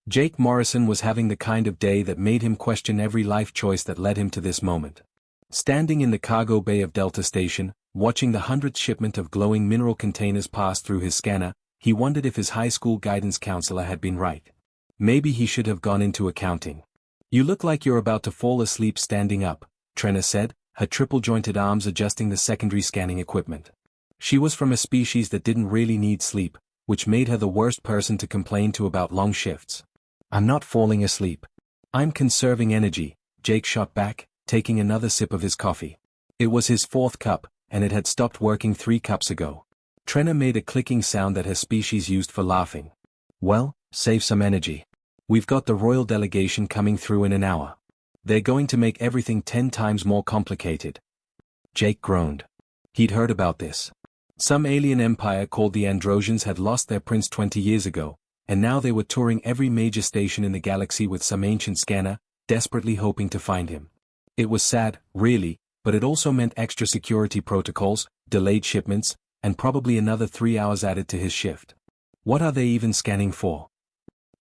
Jake Morrison was having the kind of day that made him question every life choice that led him to this moment. Standing in the cargo bay of Delta Station, watching the 100th shipment of glowing mineral containers pass through his scanner, he wondered if his high school guidance counselor had been right. Maybe he should have gone into accounting. "You look like you're about to fall asleep standing up," Trina said, her triple-jointed arms adjusting the secondary scanning equipment. She was from a species that didn't really need sleep, which made her the worst person to complain to about long shifts. "I'm not falling asleep. I'm conserving energy," Jake shot back, taking another sip of his coffee. It was his fourth cup, and it had stopped working 3 cups ago. Trina made a clicking sound that her species used for laughing. "Well, save some energy. We've got the royal delegation coming through in an hour. They're going to make everything 10 times more complicated." Jake groaned. He'd heard about this. Some alien empire called the Androsians had lost their prince 20 years ago, and now they were touring every major station in the galaxy with some ancient scanner, desperately hoping to find him. It was sad, really, but it also meant extra security protocols, delayed shipments, and probably another 3 hours added to his shift. "What are they even scanning for?"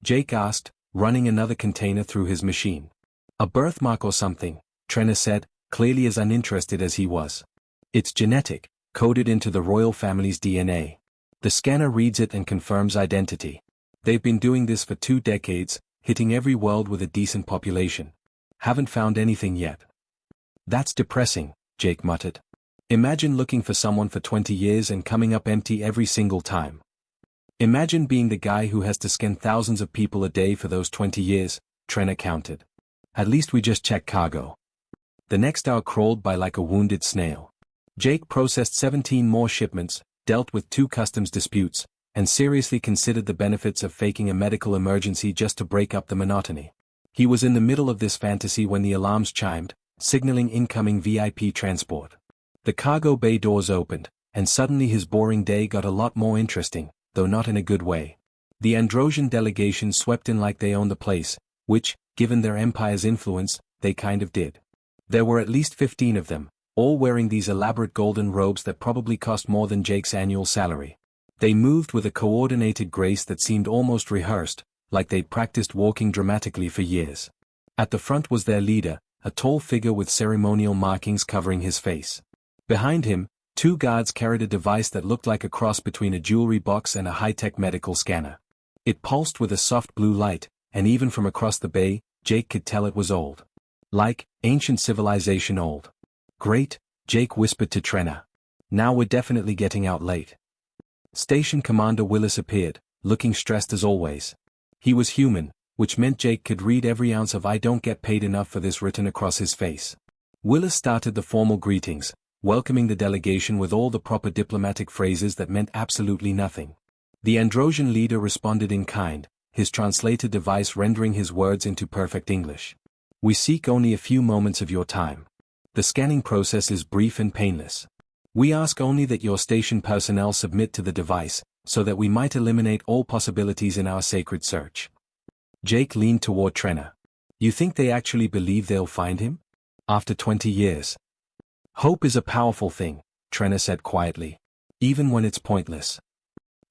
Jake asked, running another container through his machine. "A birthmark or something," Trina said, clearly as uninterested as he was. "It's genetic, coded into the royal family's DNA. The scanner reads it and confirms identity. They've been doing this for 2 decades, hitting every world with a decent population. Haven't found anything yet." "That's depressing," Jake muttered. "Imagine looking for someone for 20 years and coming up empty every single time. Imagine being the guy who has to scan thousands of people a day for those 20 years, Trina counted. "At least we just check cargo." The next hour crawled by like a wounded snail. Jake processed 17 more shipments, dealt with 2 customs disputes, and seriously considered the benefits of faking a medical emergency just to break up the monotony. He was in the middle of this fantasy when the alarms chimed, signaling incoming VIP transport. The cargo bay doors opened, and suddenly his boring day got a lot more interesting, though not in a good way. The Androsian delegation swept in like they owned the place, which, given their empire's influence, they kind of did. There were at least 15 of them, all wearing these elaborate golden robes that probably cost more than Jake's annual salary. They moved with a coordinated grace that seemed almost rehearsed, like they'd practiced walking dramatically for years. At the front was their leader, a tall figure with ceremonial markings covering his face. Behind him, 2 guards carried a device that looked like a cross between a jewelry box and a high-tech medical scanner. It pulsed with a soft blue light, and even from across the bay, Jake could tell it was old. Like, ancient civilization old. "Great," Jake whispered to Trina. "Now we're definitely getting out late." Station Commander Willis appeared, looking stressed as always. He was human, which meant Jake could read every ounce of "I don't get paid enough for this" written across his face. Willis started the formal greetings, welcoming the delegation with all the proper diplomatic phrases that meant absolutely nothing. The Androsian leader responded in kind, his translator device rendering his words into perfect English. "We seek only a few moments of your time. The scanning process is brief and painless. We ask only that your station personnel submit to the device, so that we might eliminate all possibilities in our sacred search." Jake leaned toward Trina. "You think they actually believe they'll find him? After 20 years? "Hope is a powerful thing," Trina said quietly. "Even when it's pointless."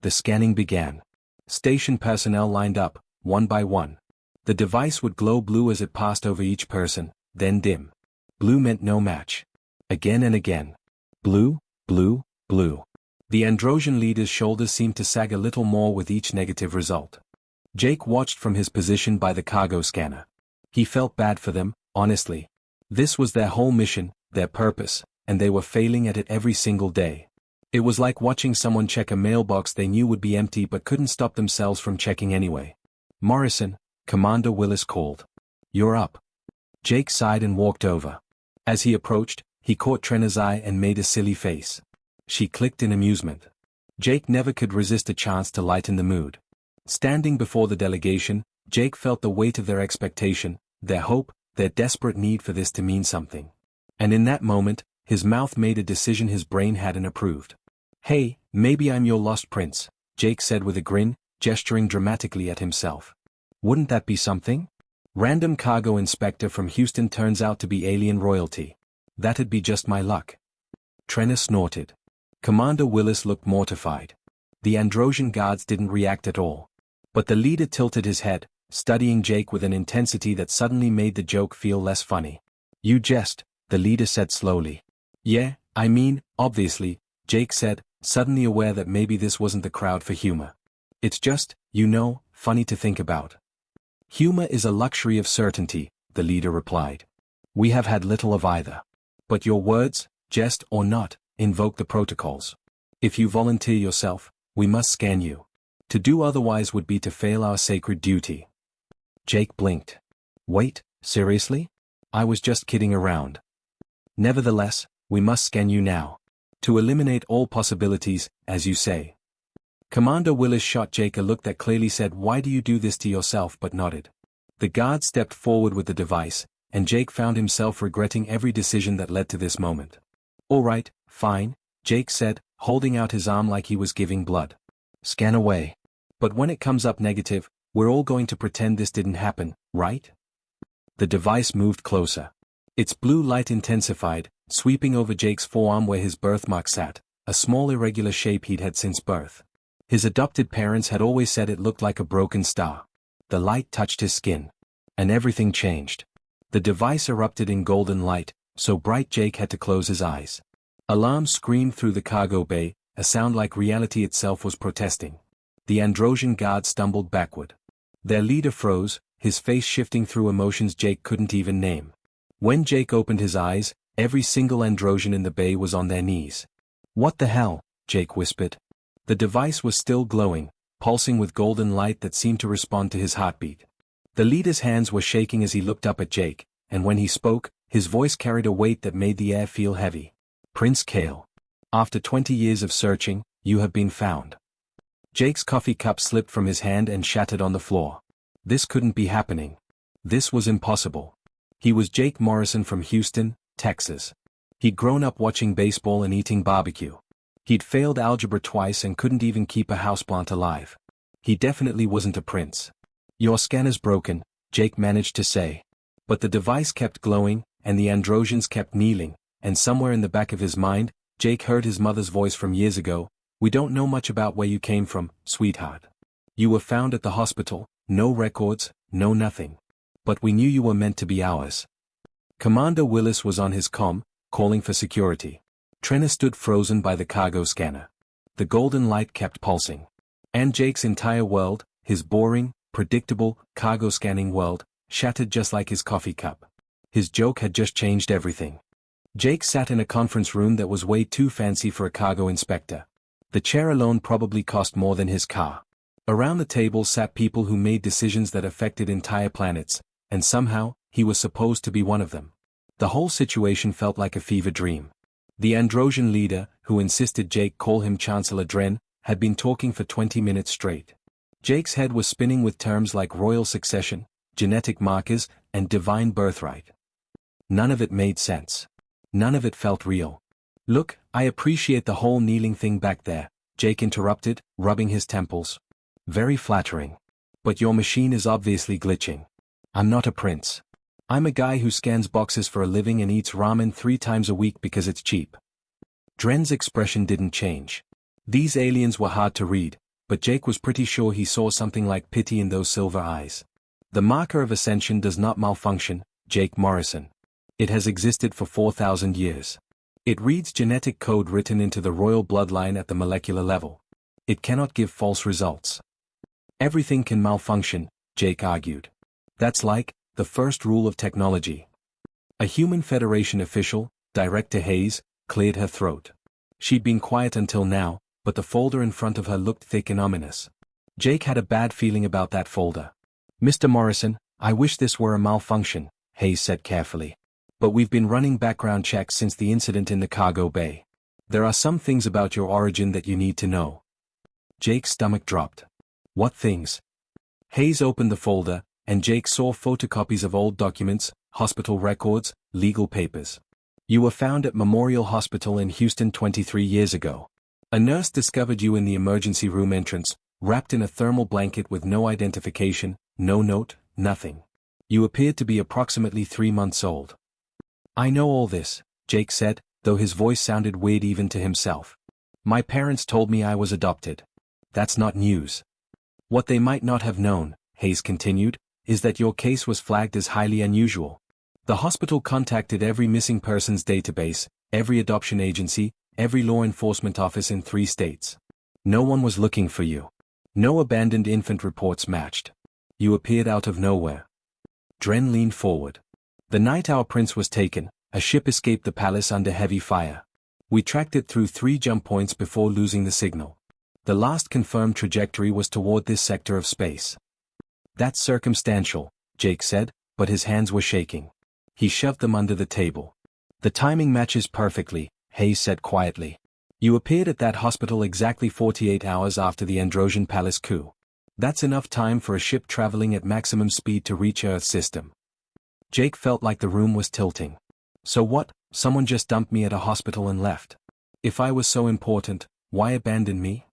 The scanning began. Station personnel lined up, one by one. The device would glow blue as it passed over each person, then dim. Blue meant no match. Again and again. Blue, blue, blue. The Androsian leader's shoulders seemed to sag a little more with each negative result. Jake watched from his position by the cargo scanner. He felt bad for them, honestly. This was their whole mission, their purpose, and they were failing at it every single day. It was like watching someone check a mailbox they knew would be empty but couldn't stop themselves from checking anyway. "Morrison," Commander Willis called. "You're up." Jake sighed and walked over. As he approached, he caught Trina's eye and made a silly face. She clicked in amusement. Jake never could resist a chance to lighten the mood. Standing before the delegation, Jake felt the weight of their expectation, their hope, their desperate need for this to mean something. And in that moment, his mouth made a decision his brain hadn't approved. "Hey, maybe I'm your lost prince," Jake said with a grin, gesturing dramatically at himself. "Wouldn't that be something? Random cargo inspector from Houston turns out to be alien royalty. That'd be just my luck." Trina snorted. Commander Willis looked mortified. The Androsian guards didn't react at all. But the leader tilted his head, studying Jake with an intensity that suddenly made the joke feel less funny. "You jest," the leader said slowly. "Yeah, I mean, obviously," Jake said, suddenly aware that maybe this wasn't the crowd for humor. "It's just, funny to think about." "Humor is a luxury of certainty," the leader replied. "We have had little of either. But your words, jest or not, invoke the protocols. If you volunteer yourself, we must scan you. To do otherwise would be to fail our sacred duty." Jake blinked. "Wait, seriously? I was just kidding around." "Nevertheless, we must scan you now. To eliminate all possibilities, as you say." Commander Willis shot Jake a look that clearly said, "Why do you do this to yourself?" but nodded. The guard stepped forward with the device, and Jake found himself regretting every decision that led to this moment. "All right, fine," Jake said, holding out his arm like he was giving blood. "Scan away. But when it comes up negative, we're all going to pretend this didn't happen, right?" The device moved closer. Its blue light intensified, sweeping over Jake's forearm where his birthmark sat, a small irregular shape he'd had since birth. His adopted parents had always said it looked like a broken star. The light touched his skin. And everything changed. The device erupted in golden light, so bright Jake had to close his eyes. Alarms screamed through the cargo bay, a sound like reality itself was protesting. The Androsian guard stumbled backward. Their leader froze, his face shifting through emotions Jake couldn't even name. When Jake opened his eyes, every single Androsian in the bay was on their knees. "What the hell?" Jake whispered. The device was still glowing, pulsing with golden light that seemed to respond to his heartbeat. The leader's hands were shaking as he looked up at Jake, and when he spoke, his voice carried a weight that made the air feel heavy. "Prince Kale. After 20 years of searching, you have been found." Jake's coffee cup slipped from his hand and shattered on the floor. This couldn't be happening. This was impossible. He was Jake Morrison from Houston, Texas. He'd grown up watching baseball and eating barbecue. He'd failed algebra twice and couldn't even keep a houseplant alive. He definitely wasn't a prince. "Your scanner's broken," Jake managed to say. But the device kept glowing, and the Androsians kept kneeling, and somewhere in the back of his mind, Jake heard his mother's voice from years ago. "We don't know much about where you came from, sweetheart. You were found at the hospital, no records, no nothing. But we knew you were meant to be ours." Commander Willis was on his comm, calling for security. Trenna stood frozen by the cargo scanner. The golden light kept pulsing. And Jake's entire world, his boring, predictable, cargo scanning world, shattered just like his coffee cup. His joke had just changed everything. Jake sat in a conference room that was way too fancy for a cargo inspector. The chair alone probably cost more than his car. Around the table sat people who made decisions that affected entire planets, and somehow, he was supposed to be one of them. The whole situation felt like a fever dream. The Androsian leader, who insisted Jake call him Chancellor Dren, had been talking for 20 minutes straight. Jake's head was spinning with terms like royal succession, genetic markers, and divine birthright. None of it made sense. None of it felt real. "Look, I appreciate the whole kneeling thing back there," Jake interrupted, rubbing his temples. "Very flattering. But your machine is obviously glitching. I'm not a prince. I'm a guy who scans boxes for a living and eats ramen 3 times a week because it's cheap." Dren's expression didn't change. These aliens were hard to read, but Jake was pretty sure he saw something like pity in those silver eyes. "The marker of ascension does not malfunction, Jake Morrison. It has existed for 4,000 years. It reads genetic code written into the royal bloodline at the molecular level. It cannot give false results." "Everything can malfunction," Jake argued. "That's like the first rule of technology." A Human Federation official, Director Hayes, cleared her throat. She'd been quiet until now, but the folder in front of her looked thick and ominous. Jake had a bad feeling about that folder. "Mr. Morrison, I wish this were a malfunction," Hayes said carefully. "But we've been running background checks since the incident in the cargo bay. There are some things about your origin that you need to know." Jake's stomach dropped. "What things?" Hayes opened the folder, and Jake saw photocopies of old documents, hospital records, legal papers. "You were found at Memorial Hospital in Houston 23 years ago. A nurse discovered you in the emergency room entrance, wrapped in a thermal blanket with no identification, no note, nothing. You appeared to be approximately 3 months old." "I know all this," Jake said, though his voice sounded weird even to himself. "My parents told me I was adopted. That's not news." "What they might not have known," Hayes continued, is that your case was flagged as highly unusual. The hospital contacted every missing persons database, every adoption agency, every law enforcement office in 3 states. No one was looking for you. No abandoned infant reports matched. You appeared out of nowhere. Dren leaned forward. The night our prince was taken, a ship escaped the palace under heavy fire. We tracked it through 3 jump points before losing the signal. The last confirmed trajectory was toward this sector of space. That's circumstantial, Jake said, but his hands were shaking. He shoved them under the table. The timing matches perfectly, Hayes said quietly. You appeared at that hospital exactly 48 hours after the Androsian Palace coup. That's enough time for a ship traveling at maximum speed to reach Earth's system. Jake felt like the room was tilting. So what? Someone just dumped me at a hospital and left. If I was so important, why abandon me?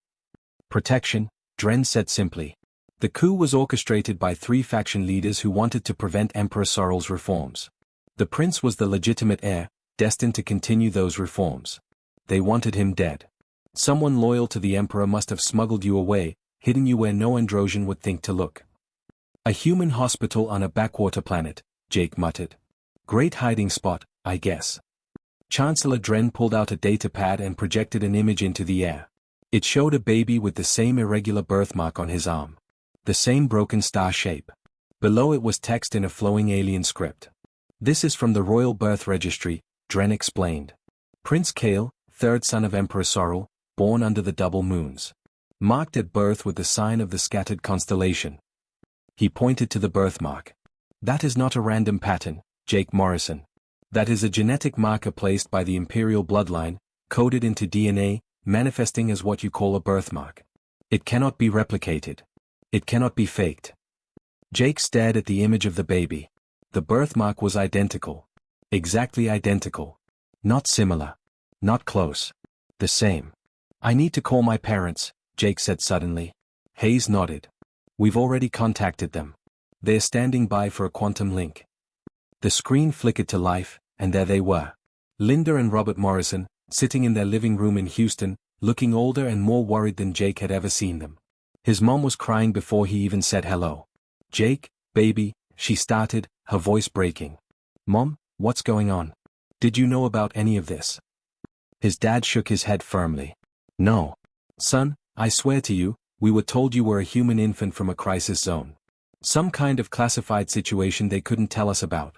Protection, Dren said simply. The coup was orchestrated by 3 faction leaders who wanted to prevent Emperor Sorrel's reforms. The prince was the legitimate heir, destined to continue those reforms. They wanted him dead. Someone loyal to the emperor must have smuggled you away, hidden you where no Androsian would think to look. A human hospital on a backwater planet, Jake muttered. Great hiding spot, I guess. Chancellor Dren pulled out a datapad and projected an image into the air. It showed a baby with the same irregular birthmark on his arm. The same broken star shape. Below it was text in a flowing alien script. This is from the Royal Birth Registry, Dren explained. Prince Kale, 3rd son of Emperor Sorrel, born under the double moons. Marked at birth with the sign of the scattered constellation. He pointed to the birthmark. That is not a random pattern, Jake Morrison. That is a genetic marker placed by the imperial bloodline, coded into DNA, manifesting as what you call a birthmark. It cannot be replicated. It cannot be faked. Jake stared at the image of the baby. The birthmark was identical. Exactly identical. Not similar. Not close. The same. I need to call my parents, Jake said suddenly. Hayes nodded. We've already contacted them. They're standing by for a quantum link. The screen flickered to life, and there they were. Linda and Robert Morrison, sitting in their living room in Houston, looking older and more worried than Jake had ever seen them. His mom was crying before he even said hello. Jake, baby, she started, her voice breaking. Mom, what's going on? Did you know about any of this? His dad shook his head firmly. No. Son, I swear to you, we were told you were a human infant from a crisis zone. Some kind of classified situation they couldn't tell us about.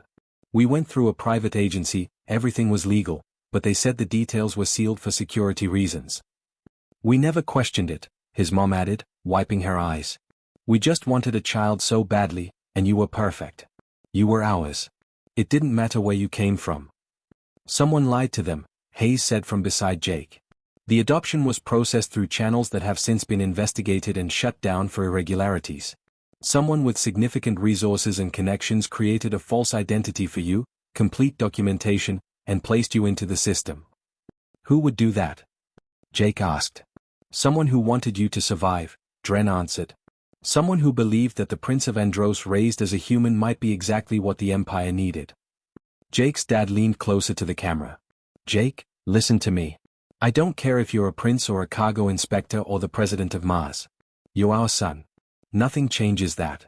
We went through a private agency, everything was legal, but they said the details were sealed for security reasons. We never questioned it, his mom added, wiping her eyes. We just wanted a child so badly, and you were perfect. You were ours. It didn't matter where you came from. Someone lied to them, Hayes said from beside Jake. The adoption was processed through channels that have since been investigated and shut down for irregularities. Someone with significant resources and connections created a false identity for you, complete documentation, and placed you into the system. Who would do that? Jake asked. Someone who wanted you to survive, Dren answered. Someone who believed that the Prince of Andros raised as a human might be exactly what the Empire needed. Jake's dad leaned closer to the camera. Jake, listen to me. I don't care if you're a prince or a cargo inspector or the president of Mars. You're our son. Nothing changes that.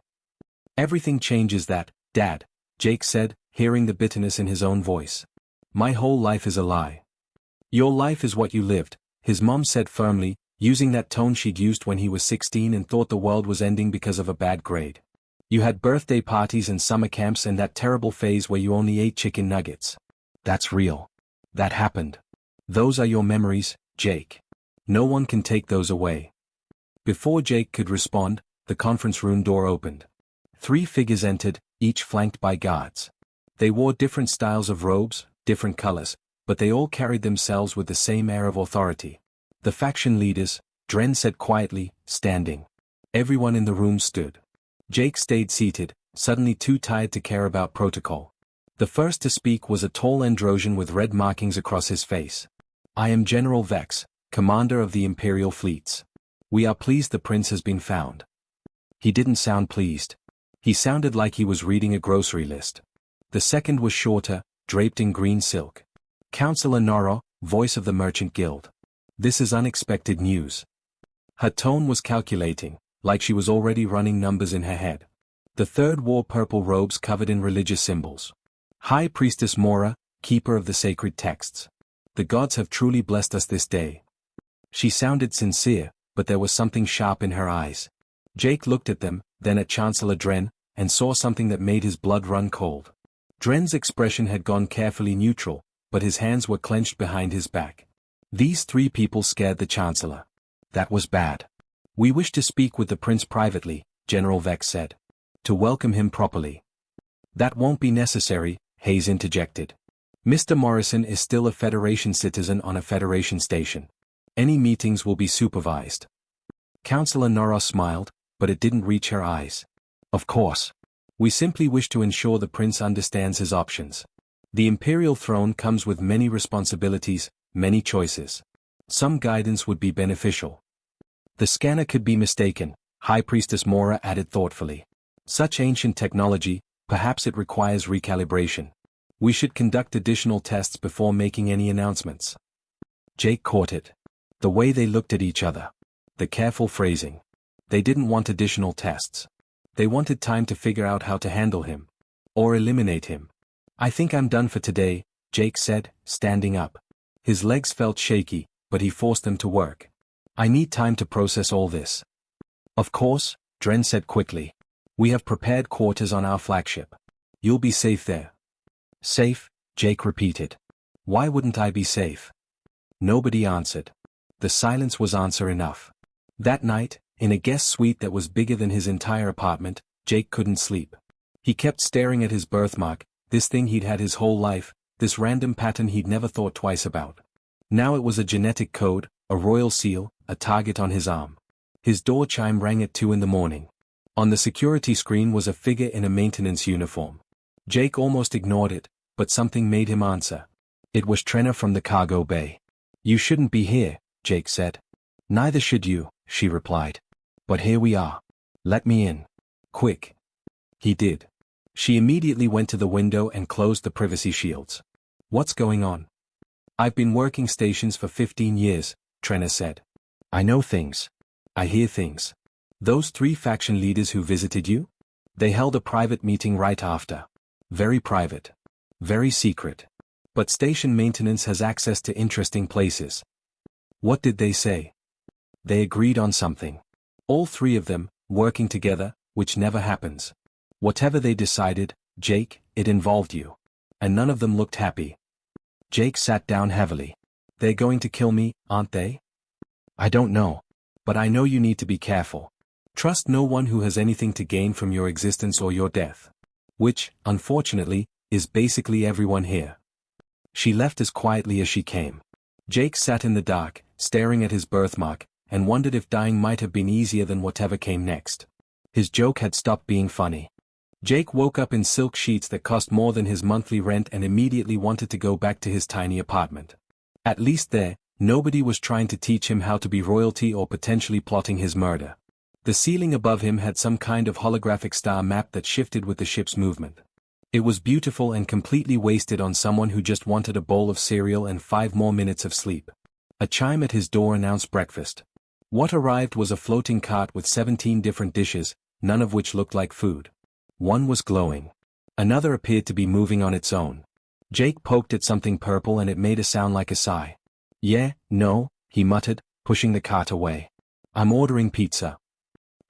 Everything changes that, Dad, Jake said, hearing the bitterness in his own voice. My whole life is a lie. Your life is what you lived, his mom said firmly, using that tone she'd used when he was 16 and thought the world was ending because of a bad grade. You had birthday parties and summer camps and that terrible phase where you only ate chicken nuggets. That's real. That happened. Those are your memories, Jake. No one can take those away. Before Jake could respond, the conference room door opened. 3 figures entered, each flanked by guards. They wore different styles of robes, different colors, but they all carried themselves with the same air of authority. The faction leaders, Dren said quietly, standing. Everyone in the room stood. Jake stayed seated, suddenly too tired to care about protocol. The first to speak was a tall Androsian with red markings across his face. I am General Vex, commander of the Imperial fleets. We are pleased the prince has been found. He didn't sound pleased. He sounded like he was reading a grocery list. The second was shorter, draped in green silk. Counselor Noro, voice of the Merchant Guild. This is unexpected news. Her tone was calculating, like she was already running numbers in her head. The third wore purple robes covered in religious symbols. High Priestess Mora, keeper of the sacred texts. The gods have truly blessed us this day. She sounded sincere, but there was something sharp in her eyes. Jake looked at them, then at Chancellor Dren, and saw something that made his blood run cold. Dren's expression had gone carefully neutral, but his hands were clenched behind his back. These three people scared the Chancellor. That was bad. We wish to speak with the prince privately, General Vex said. To welcome him properly. That won't be necessary, Hayes interjected. Mr. Morrison is still a Federation citizen on a Federation station. Any meetings will be supervised. Councillor Norros smiled, but it didn't reach her eyes. Of course. We simply wish to ensure the prince understands his options. The imperial throne comes with many responsibilities, many choices. Some guidance would be beneficial. The scanner could be mistaken, High Priestess Mora added thoughtfully. Such ancient technology, perhaps it requires recalibration. We should conduct additional tests before making any announcements. Jake caught it. The way they looked at each other. The careful phrasing. They didn't want additional tests. They wanted time to figure out how to handle him. Or eliminate him. I think I'm done for today, Jake said, standing up. His legs felt shaky, but he forced them to work. I need time to process all this. Of course, Dren said quickly. We have prepared quarters on our flagship. You'll be safe there. Safe, Jake repeated. Why wouldn't I be safe? Nobody answered. The silence was answer enough. That night, in a guest suite that was bigger than his entire apartment, Jake couldn't sleep. He kept staring at his birthmark, this thing he'd had his whole life, this random pattern he'd never thought twice about. Now it was a genetic code, a royal seal, a target on his arm. His door chime rang at 2 in the morning. On the security screen was a figure in a maintenance uniform. Jake almost ignored it, but something made him answer. It was Trenna from the cargo bay. You shouldn't be here, Jake said. Neither should you, she replied. But here we are. Let me in. Quick. He did. She immediately went to the window and closed the privacy shields. What's going on? I've been working stations for 15 years, Trenna said. I know things. I hear things. Those 3 faction leaders who visited you? They held a private meeting right after. Very private. Very secret. But station maintenance has access to interesting places. What did they say? They agreed on something. All 3 of them, working together, which never happens. Whatever they decided, Jake, it involved you. And none of them looked happy. Jake sat down heavily. They're going to kill me, aren't they? I don't know. But I know you need to be careful. Trust no one who has anything to gain from your existence or your death. Which, unfortunately, is basically everyone here. She left as quietly as she came. Jake sat in the dark, staring at his birthmark, and wondered if dying might have been easier than whatever came next. His joke had stopped being funny. Jake woke up in silk sheets that cost more than his monthly rent and immediately wanted to go back to his tiny apartment. At least there, nobody was trying to teach him how to be royalty or potentially plotting his murder. The ceiling above him had some kind of holographic star map that shifted with the ship's movement. It was beautiful and completely wasted on someone who just wanted a bowl of cereal and 5 more minutes of sleep. A chime at his door announced breakfast. What arrived was a floating cart with 17 different dishes, none of which looked like food. One was glowing. Another appeared to be moving on its own. Jake poked at something purple and it made a sound like a sigh. Yeah, no, he muttered, pushing the cart away. I'm ordering pizza.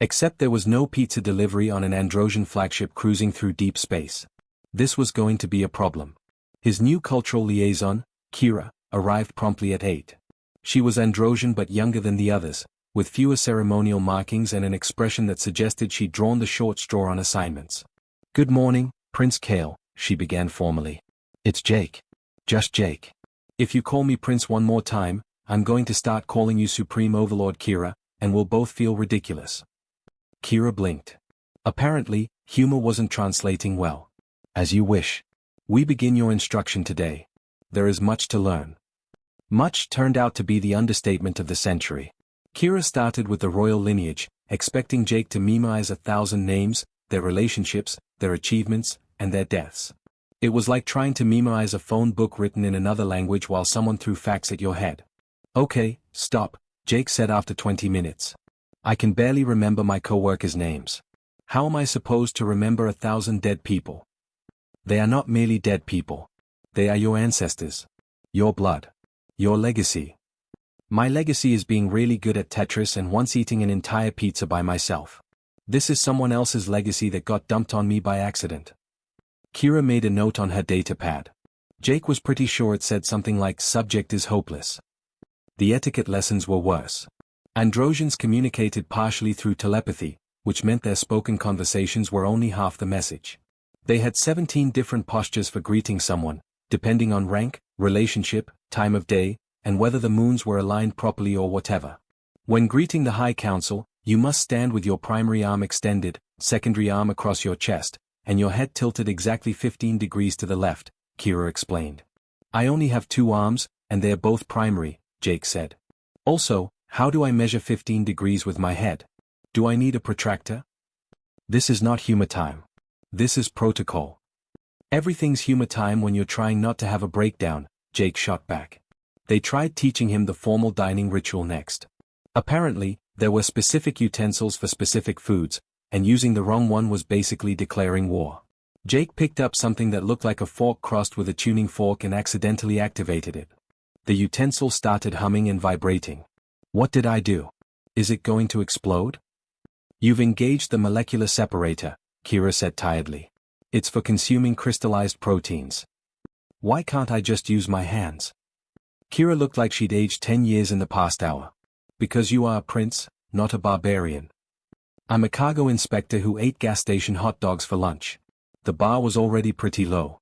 Except there was no pizza delivery on an Androsian flagship cruising through deep space. This was going to be a problem. His new cultural liaison, Kira, arrived promptly at 8. She was Androsian but younger than the others, with fewer ceremonial markings and an expression that suggested she'd drawn the short straw on assignments. Good morning, Prince Kale, she began formally. It's Jake. Just Jake. If you call me Prince one more time, I'm going to start calling you Supreme Overlord Kira, and we'll both feel ridiculous. Kira blinked. Apparently, humor wasn't translating well. As you wish. We begin your instruction today. There is much to learn. Much turned out to be the understatement of the century. Kira started with the royal lineage, expecting Jake to memorize 1,000 names, their relationships, their achievements, and their deaths. It was like trying to memorize a phone book written in another language while someone threw facts at your head. Okay, stop, Jake said after 20 minutes. I can barely remember my co-workers' names. How am I supposed to remember 1,000 dead people? They are not merely dead people. They are your ancestors. Your blood. Your legacy. My legacy is being really good at Tetris and once eating an entire pizza by myself. This is someone else's legacy that got dumped on me by accident. Kira made a note on her datapad. Jake was pretty sure it said something like subject is hopeless. The etiquette lessons were worse. Androsians communicated partially through telepathy, which meant their spoken conversations were only half the message. They had 17 different postures for greeting someone, depending on rank, relationship, time of day, and whether the moons were aligned properly or whatever. When greeting the High Council, you must stand with your primary arm extended, secondary arm across your chest, and your head tilted exactly 15 degrees to the left, Kira explained. I only have 2 arms, and they're both primary, Jake said. Also, how do I measure 15 degrees with my head? Do I need a protractor? This is not humor time. This is protocol. Everything's humor time when you're trying not to have a breakdown, Jake shot back. They tried teaching him the formal dining ritual next. Apparently, there were specific utensils for specific foods, and using the wrong one was basically declaring war. Jake picked up something that looked like a fork crossed with a tuning fork and accidentally activated it. The utensil started humming and vibrating. What did I do? Is it going to explode? You've engaged the molecular separator, Kira said tiredly. It's for consuming crystallized proteins. Why can't I just use my hands? Kira looked like she'd aged 10 years in the past hour. Because you are a prince, not a barbarian. I'm a cargo inspector who ate gas station hot dogs for lunch. The bar was already pretty low.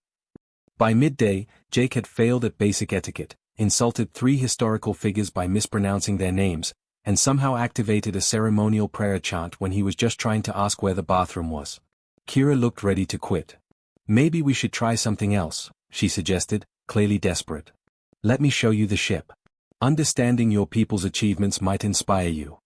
By midday, Jake had failed at basic etiquette, insulted 3 historical figures by mispronouncing their names, and somehow activated a ceremonial prayer chant when he was just trying to ask where the bathroom was. Kira looked ready to quit. Maybe we should try something else, she suggested, clearly desperate. Let me show you the ship. Understanding your people's achievements might inspire you.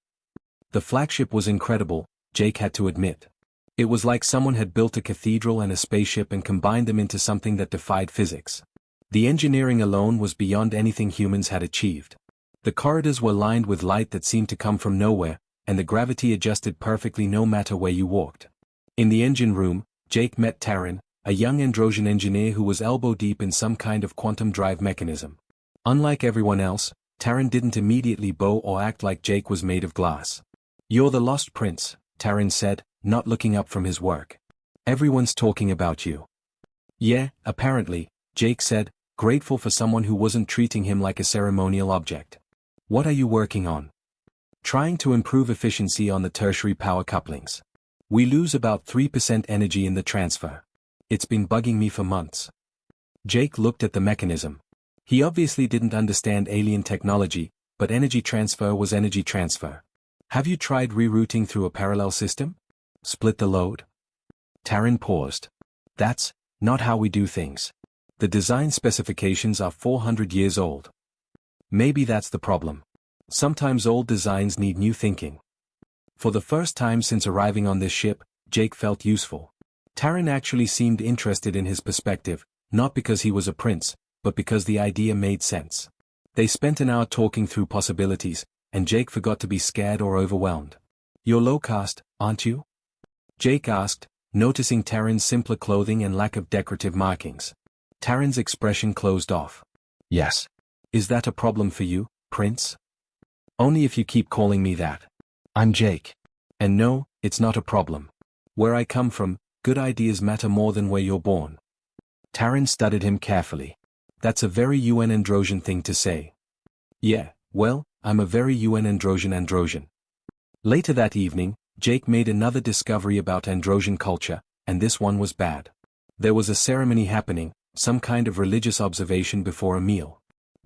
The flagship was incredible, Jake had to admit. It was like someone had built a cathedral and a spaceship and combined them into something that defied physics. The engineering alone was beyond anything humans had achieved. The corridors were lined with light that seemed to come from nowhere, and the gravity adjusted perfectly no matter where you walked. In the engine room, Jake met Taryn, a young Androsian engineer who was elbow-deep in some kind of quantum drive mechanism. Unlike everyone else, Taryn didn't immediately bow or act like Jake was made of glass. You're the lost prince, Taryn said, not looking up from his work. Everyone's talking about you. Yeah, apparently, Jake said, grateful for someone who wasn't treating him like a ceremonial object. What are you working on? Trying to improve efficiency on the tertiary power couplings. We lose about 3% energy in the transfer. It's been bugging me for months. Jake looked at the mechanism. He obviously didn't understand alien technology, but energy transfer was energy transfer. Have you tried rerouting through a parallel system? Split the load? Taryn paused. That's not how we do things. The design specifications are 400 years old. Maybe that's the problem. Sometimes old designs need new thinking. For the first time since arriving on this ship, Jake felt useful. Taryn actually seemed interested in his perspective, not because he was a prince, but because the idea made sense. They spent an hour talking through possibilities, and Jake forgot to be scared or overwhelmed. You're low caste, aren't you? Jake asked, noticing Taryn's simpler clothing and lack of decorative markings. Taryn's expression closed off. Yes. Is that a problem for you, Prince? Only if you keep calling me that. I'm Jake. And no, it's not a problem. Where I come from, good ideas matter more than where you're born. Taryn studied him carefully. That's a very UN Androsian thing to say. Yeah, well, I'm a very UN Androsian. Later that evening, Jake made another discovery about Androsian culture, and this one was bad. There was a ceremony happening, some kind of religious observation before a meal.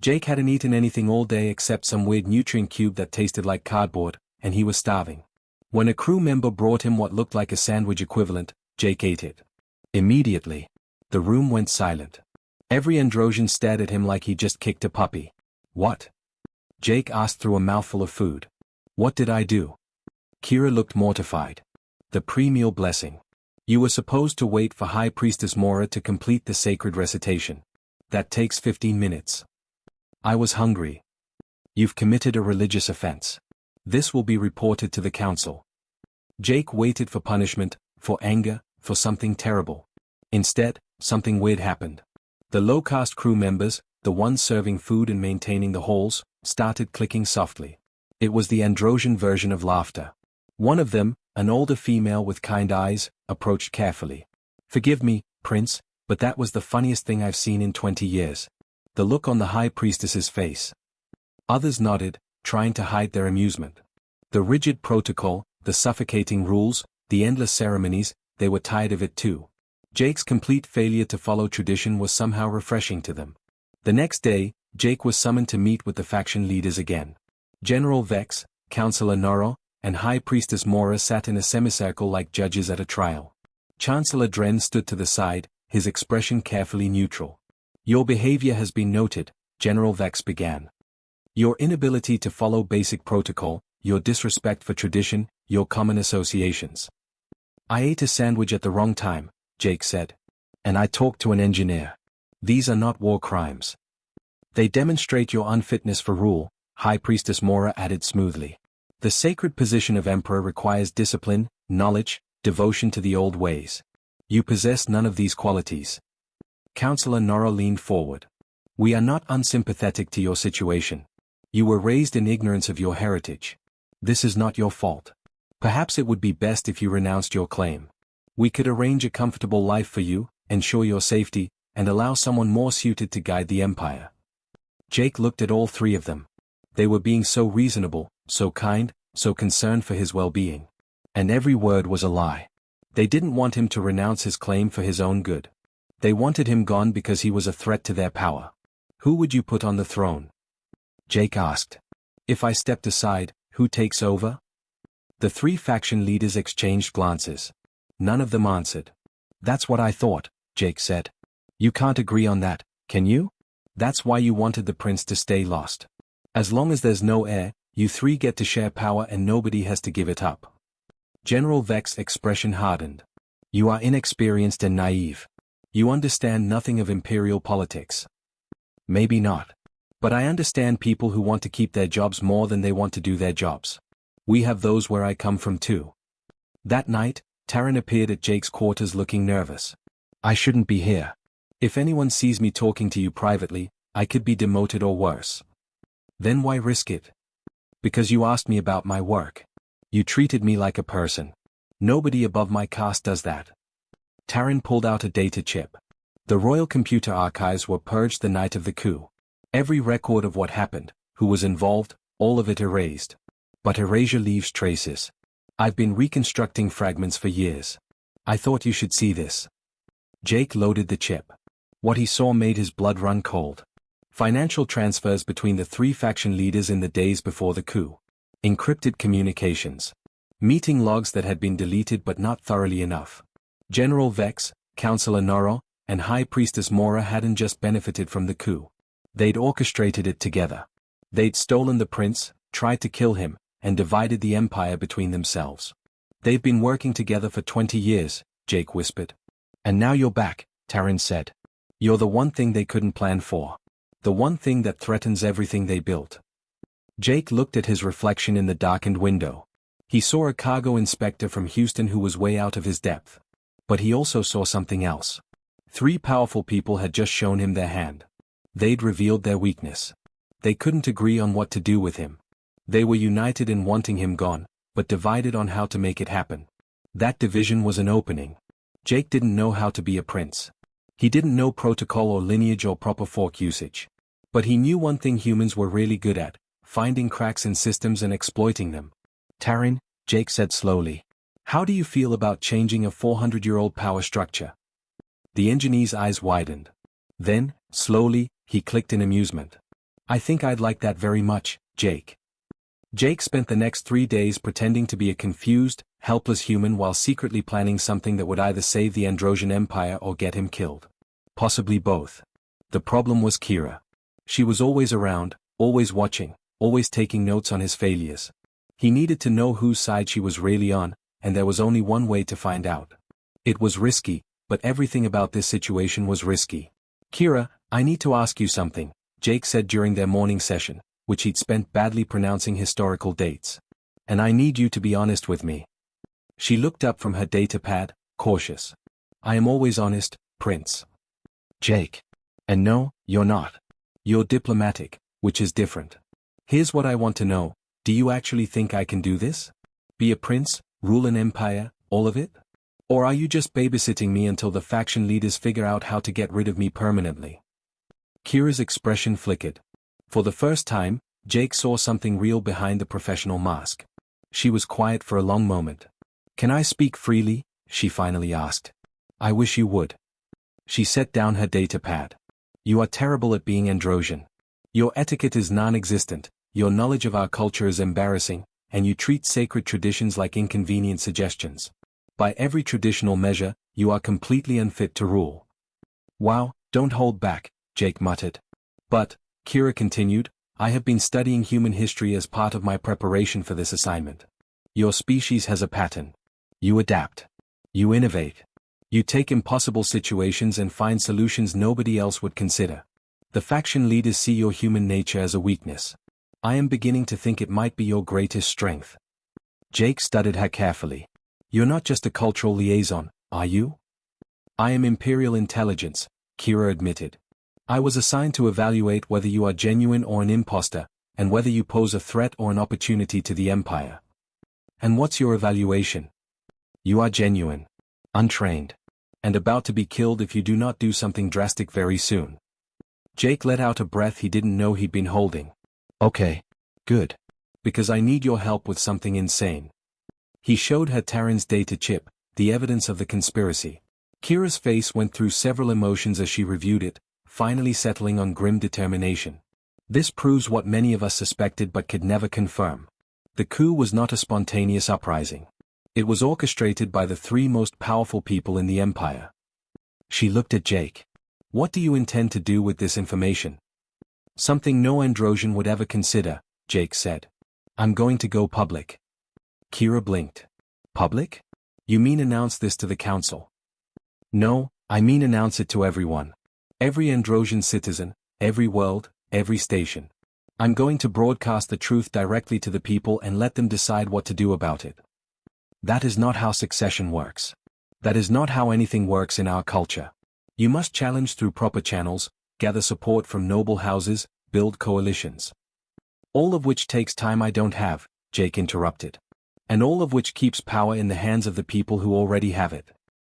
Jake hadn't eaten anything all day except some weird nutrient cube that tasted like cardboard, and he was starving. When a crew member brought him what looked like a sandwich equivalent, Jake ate it. Immediately, the room went silent. Every Androsian stared at him like he just kicked a puppy. What? Jake asked through a mouthful of food. What did I do? Kira looked mortified. The pre-meal blessing. You were supposed to wait for High Priestess Mora to complete the sacred recitation. That takes 15 minutes. I was hungry. You've committed a religious offense. This will be reported to the council. Jake waited for punishment, for anger, for something terrible. Instead, something weird happened. The low-caste crew members, the ones serving food and maintaining the halls, started clicking softly. It was the androgen version of laughter. One of them, an older female with kind eyes, approached carefully. "Forgive me, Prince, but that was the funniest thing I've seen in 20 years. The look on the High Priestess's face." Others nodded, trying to hide their amusement. The rigid protocol, the suffocating rules, the endless ceremonies, they were tired of it too. Jake's complete failure to follow tradition was somehow refreshing to them. The next day, Jake was summoned to meet with the faction leaders again. General Vex, Counselor Noro, and High Priestess Mora sat in a semicircle like judges at a trial. Chancellor Dren stood to the side, his expression carefully neutral. "Your behavior has been noted," General Vex began. "Your inability to follow basic protocol, your disrespect for tradition, your common associations." "I ate a sandwich at the wrong time," Jake said. "And I talked to an engineer. These are not war crimes." "They demonstrate your unfitness for rule," High Priestess Mora added smoothly. "The sacred position of Emperor requires discipline, knowledge, devotion to the old ways. You possess none of these qualities." Counselor Nora leaned forward. "We are not unsympathetic to your situation. You were raised in ignorance of your heritage. This is not your fault. Perhaps it would be best if you renounced your claim. We could arrange a comfortable life for you, ensure your safety, and allow someone more suited to guide the Empire." Jake looked at all three of them. They were being so reasonable, so kind, so concerned for his well-being. And every word was a lie. They didn't want him to renounce his claim for his own good. They wanted him gone because he was a threat to their power. "Who would you put on the throne?" Jake asked. "If I stepped aside, who takes over?" The three faction leaders exchanged glances. None of them answered. "That's what I thought," Jake said. "You can't agree on that, can you? That's why you wanted the prince to stay lost. As long as there's no heir, you three get to share power and nobody has to give it up." General Vex's expression hardened. "You are inexperienced and naive. You understand nothing of imperial politics." "Maybe not. But I understand people who want to keep their jobs more than they want to do their jobs. We have those where I come from too." That night, Taryn appeared at Jake's quarters looking nervous. "I shouldn't be here. If anyone sees me talking to you privately, I could be demoted or worse." "Then why risk it?" "Because you asked me about my work. You treated me like a person. Nobody above my caste does that." Taryn pulled out a data chip. The Royal Computer Archives were purged the night of the coup. Every record of what happened, who was involved, all of it erased. But erasure leaves traces. I've been reconstructing fragments for years. I thought you should see this. Jake loaded the chip. What he saw made his blood run cold. Financial transfers between the three faction leaders in the days before the coup. Encrypted communications. Meeting logs that had been deleted but not thoroughly enough. General Vex, Counselor Noro, and High Priestess Mora hadn't just benefited from the coup. They'd orchestrated it together. They'd stolen the prince, tried to kill him, and divided the empire between themselves. "They've been working together for 20 years, Jake whispered. "And now you're back," Taryn said. "You're the one thing they couldn't plan for. The one thing that threatens everything they built." Jake looked at his reflection in the darkened window. He saw a cargo inspector from Houston who was way out of his depth. But he also saw something else. Three powerful people had just shown him their hand. They'd revealed their weakness. They couldn't agree on what to do with him. They were united in wanting him gone, but divided on how to make it happen. That division was an opening. Jake didn't know how to be a prince. He didn't know protocol or lineage or proper fork usage. But he knew one thing humans were really good at, finding cracks in systems and exploiting them. "Taryn," Jake said slowly, "how do you feel about changing a 400-year-old power structure?" The engineer's eyes widened. Then, slowly, he clicked in amusement. "I think I'd like that very much, Jake." Jake spent the next 3 days pretending to be a confused, helpless human while secretly planning something that would either save the Androsian Empire or get him killed. Possibly both. The problem was Kira. She was always around, always watching, always taking notes on his failures. He needed to know whose side she was really on, and there was only one way to find out. It was risky, but everything about this situation was risky. "Kira, I need to ask you something," Jake said during their morning session, which he'd spent badly pronouncing historical dates. "And I need you to be honest with me." She looked up from her datapad, cautious. I am always honest, Prince. Jake. And no, you're not. You're diplomatic, which is different. Here's what I want to know, do you actually think I can do this? Be a prince, rule an empire, all of it? Or are you just babysitting me until the faction leaders figure out how to get rid of me permanently? Kira's expression flickered. For the first time, Jake saw something real behind the professional mask. She was quiet for a long moment. Can I speak freely? She finally asked. I wish you would. She set down her datapad. You are terrible at being Androsian. Your etiquette is non-existent, your knowledge of our culture is embarrassing, and you treat sacred traditions like inconvenient suggestions. By every traditional measure, you are completely unfit to rule. Wow, don't hold back, Jake muttered. But, Kira continued, I have been studying human history as part of my preparation for this assignment. Your species has a pattern. You adapt. You innovate. You take impossible situations and find solutions nobody else would consider. The faction leaders see your human nature as a weakness. I am beginning to think it might be your greatest strength. Jake studied her carefully. You're not just a cultural liaison, are you? I am Imperial Intelligence, Kira admitted. I was assigned to evaluate whether you are genuine or an imposter, and whether you pose a threat or an opportunity to the Empire. And what's your evaluation? You are genuine, untrained, and about to be killed if you do not do something drastic very soon. Jake let out a breath he didn't know he'd been holding. Okay. Good. Because I need your help with something insane. He showed her Taryn's data chip, the evidence of the conspiracy. Kira's face went through several emotions as she reviewed it, finally settling on grim determination. This proves what many of us suspected but could never confirm. The coup was not a spontaneous uprising. It was orchestrated by the three most powerful people in the Empire. She looked at Jake. What do you intend to do with this information? Something no Androsian would ever consider, Jake said. I'm going to go public. Kira blinked. Public? You mean announce this to the council? No, I mean announce it to everyone. Every Androsian citizen, every world, every station. I'm going to broadcast the truth directly to the people and let them decide what to do about it. That is not how succession works. That is not how anything works in our culture. You must challenge through proper channels, gather support from noble houses, build coalitions. All of which takes time I don't have, Jake interrupted. And all of which keeps power in the hands of the people who already have it.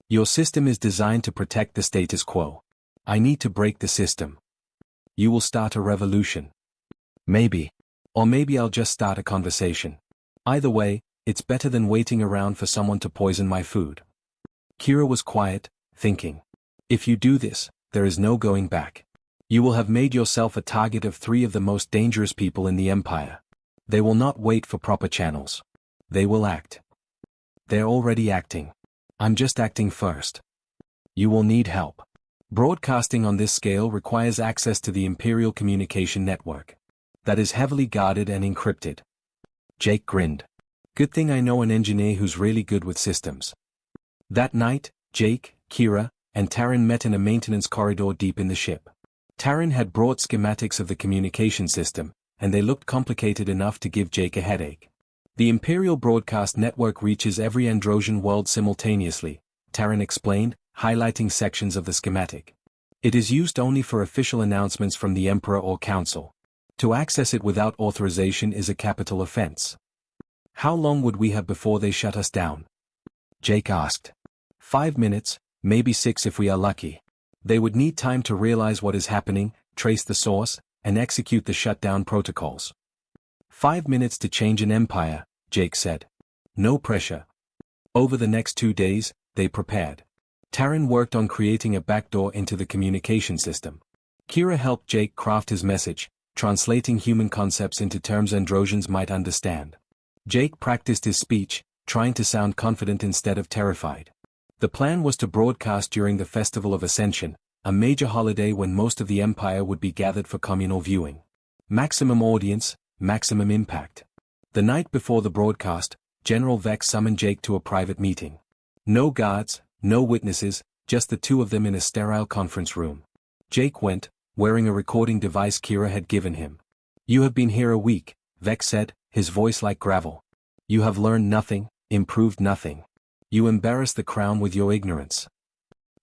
Your system is designed to protect the status quo. I need to break the system. You will start a revolution. Maybe. Or maybe I'll just start a conversation. Either way, it's better than waiting around for someone to poison my food. Kira was quiet, thinking. If you do this, there is no going back. You will have made yourself a target of three of the most dangerous people in the Empire. They will not wait for proper channels. They will act. They're already acting. I'm just acting first. You will need help. Broadcasting on this scale requires access to the Imperial Communication Network. That is heavily guarded and encrypted. Jake grinned. Good thing I know an engineer who's really good with systems. That night, Jake, Kira, and Taryn met in a maintenance corridor deep in the ship. Taryn had brought schematics of the communication system, and they looked complicated enough to give Jake a headache. The Imperial Broadcast Network reaches every Androsian world simultaneously, Taryn explained, highlighting sections of the schematic. It is used only for official announcements from the Emperor or Council. To access it without authorization is a capital offense. How long would we have before they shut us down? Jake asked. 5 minutes, maybe 6 if we are lucky. They would need time to realize what is happening, trace the source, and execute the shutdown protocols. 5 minutes to change an empire, Jake said. No pressure. Over the next 2 days, they prepared. Taryn worked on creating a backdoor into the communication system. Kira helped Jake craft his message, translating human concepts into terms Androsians might understand. Jake practiced his speech, trying to sound confident instead of terrified. The plan was to broadcast during the Festival of Ascension, a major holiday when most of the Empire would be gathered for communal viewing. Maximum audience, maximum impact. The night before the broadcast, General Vex summoned Jake to a private meeting. No guards, no witnesses, just the two of them in a sterile conference room. Jake went, wearing a recording device Kira had given him. You have been here a week, Vex said, his voice like gravel. You have learned nothing, improved nothing. You embarrass the crown with your ignorance.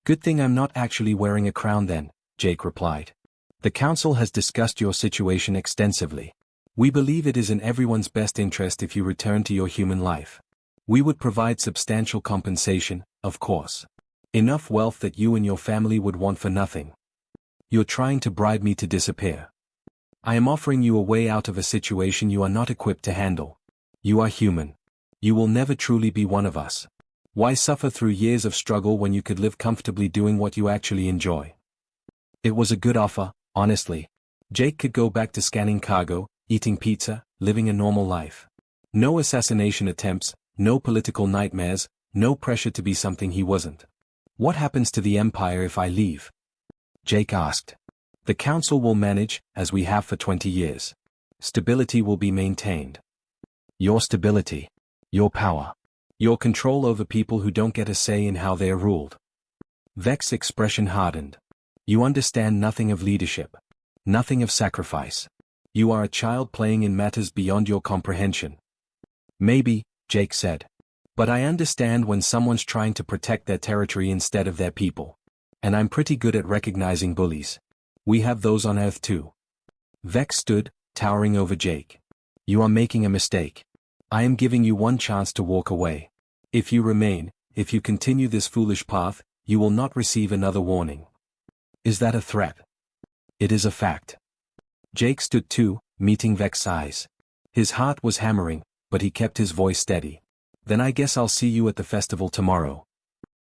Good thing I'm not actually wearing a crown then, Jake replied. The council has discussed your situation extensively. We believe it is in everyone's best interest if you return to your human life. We would provide substantial compensation, of course. Enough wealth that you and your family would want for nothing. You're trying to bribe me to disappear. I am offering you a way out of a situation you are not equipped to handle. You are human. You will never truly be one of us. Why suffer through years of struggle when you could live comfortably doing what you actually enjoy? It was a good offer, honestly. Jake could go back to scanning cargo, eating pizza, living a normal life. No assassination attempts, no political nightmares, no pressure to be something he wasn't. What happens to the Empire if I leave? Jake asked. The council will manage, as we have for 20 years. Stability will be maintained. Your stability. Your power. Your control over people who don't get a say in how they are ruled. Vex's expression hardened. You understand nothing of leadership. Nothing of sacrifice. You are a child playing in matters beyond your comprehension. Maybe, Jake said. But I understand when someone's trying to protect their territory instead of their people. And I'm pretty good at recognizing bullies. We have those on Earth too. Vex stood, towering over Jake. You are making a mistake. I am giving you one chance to walk away. If you remain, if you continue this foolish path, you will not receive another warning. Is that a threat? It is a fact. Jake stood too, meeting Vex's eyes. His heart was hammering, but he kept his voice steady. Then I guess I'll see you at the festival tomorrow.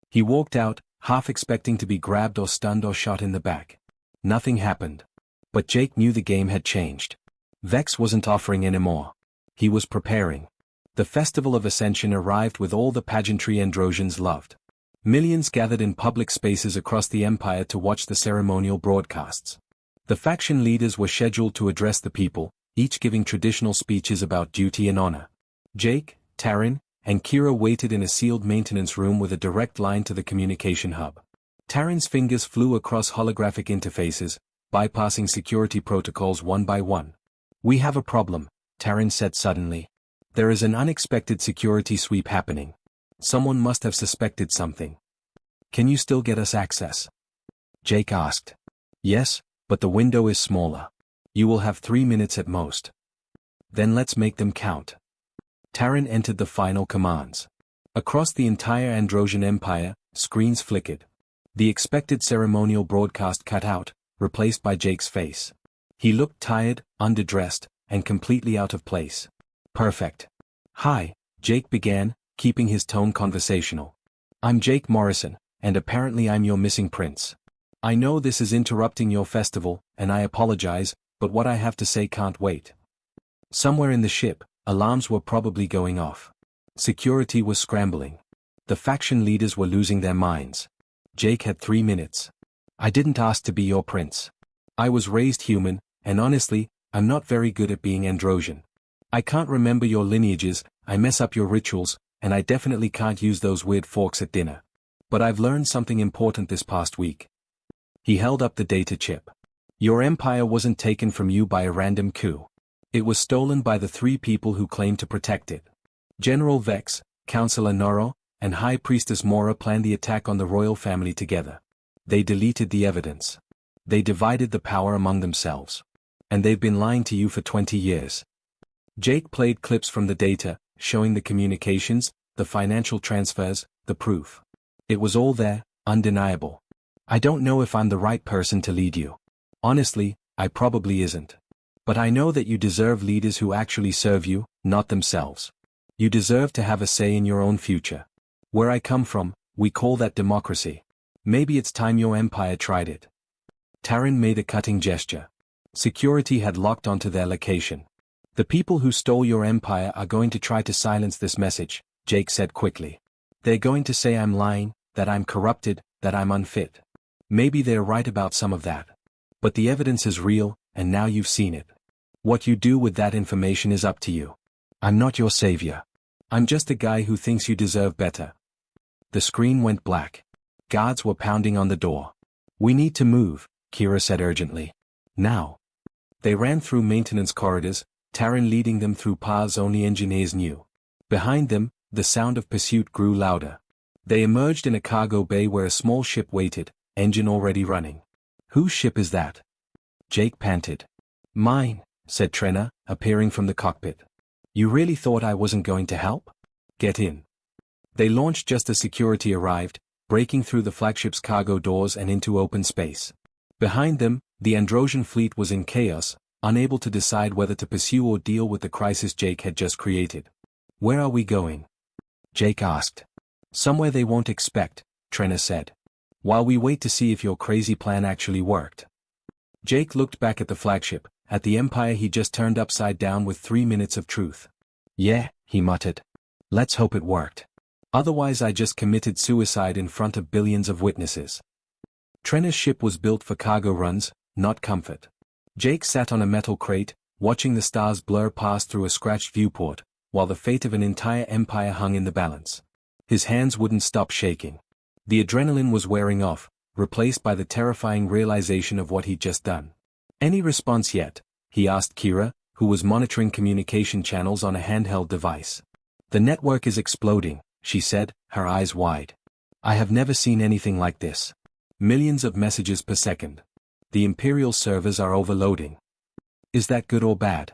He walked out, half expecting to be grabbed or stunned or shot in the back. Nothing happened. But Jake knew the game had changed. Vex wasn't offering anymore. He was preparing. The Festival of Ascension arrived with all the pageantry Androsians loved. Millions gathered in public spaces across the Empire to watch the ceremonial broadcasts. The faction leaders were scheduled to address the people, each giving traditional speeches about duty and honor. Jake, Taryn, and Kira waited in a sealed maintenance room with a direct line to the communication hub. Taryn's fingers flew across holographic interfaces, bypassing security protocols one by one. We have a problem, Taryn said suddenly. There is an unexpected security sweep happening. Someone must have suspected something. Can you still get us access? Jake asked. Yes, but the window is smaller. You will have 3 minutes at most. Then let's make them count. Taryn entered the final commands. Across the entire Androsian Empire, screens flickered. The expected ceremonial broadcast cut out, replaced by Jake's face. He looked tired, underdressed, and completely out of place. Perfect. Hi, Jake began, keeping his tone conversational. I'm Jake Morrison, and apparently I'm your missing prince. I know this is interrupting your festival, and I apologize, but what I have to say can't wait. Somewhere in the ship, alarms were probably going off. Security was scrambling. The faction leaders were losing their minds. Jake had 3 minutes. I didn't ask to be your prince. I was raised human, and honestly, I'm not very good at being Androsian. I can't remember your lineages, I mess up your rituals, and I definitely can't use those weird forks at dinner. But I've learned something important this past week. He held up the data chip. Your empire wasn't taken from you by a random coup. It was stolen by the 3 people who claimed to protect it. General Vex, Counselor Noro, and High Priestess Mora planned the attack on the royal family together. They deleted the evidence. They divided the power among themselves. And they've been lying to you for 20 years. Jake played clips from the data, showing the communications, the financial transfers, the proof. It was all there, undeniable. I don't know if I'm the right person to lead you. Honestly, I probably isn't. But I know that you deserve leaders who actually serve you, not themselves. You deserve to have a say in your own future. Where I come from, we call that democracy. Maybe it's time your empire tried it. Taryn made a cutting gesture. Security had locked onto their location. The people who stole your empire are going to try to silence this message, Jake said quickly. They're going to say I'm lying, that I'm corrupted, that I'm unfit. Maybe they're right about some of that. But the evidence is real, and now you've seen it. What you do with that information is up to you. I'm not your savior. I'm just a guy who thinks you deserve better. The screen went black. Guards were pounding on the door. We need to move, Kira said urgently. Now. They ran through maintenance corridors, Taryn leading them through paths only engineers knew. Behind them, the sound of pursuit grew louder. They emerged in a cargo bay where a small ship waited, engine already running. Whose ship is that? Jake panted. Mine, said Trenna, appearing from the cockpit. You really thought I wasn't going to help? Get in. They launched just as security arrived, breaking through the flagship's cargo doors and into open space. Behind them, the Androsian fleet was in chaos, unable to decide whether to pursue or deal with the crisis Jake had just created. Where are we going? Jake asked. Somewhere they won't expect, Trenna said. While we wait to see if your crazy plan actually worked. Jake looked back at the flagship, at the empire he just turned upside down with 3 minutes of truth. Yeah, he muttered. Let's hope it worked. Otherwise I just committed suicide in front of billions of witnesses. Trenna's ship was built for cargo runs, not comfort. Jake sat on a metal crate, watching the stars blur past through a scratched viewport, while the fate of an entire empire hung in the balance. His hands wouldn't stop shaking. The adrenaline was wearing off, replaced by the terrifying realization of what he'd just done. Any response yet? He asked Kira, who was monitoring communication channels on a handheld device. The network is exploding, she said, her eyes wide. I have never seen anything like this. Millions of messages per second. The Imperial servers are overloading. Is that good or bad?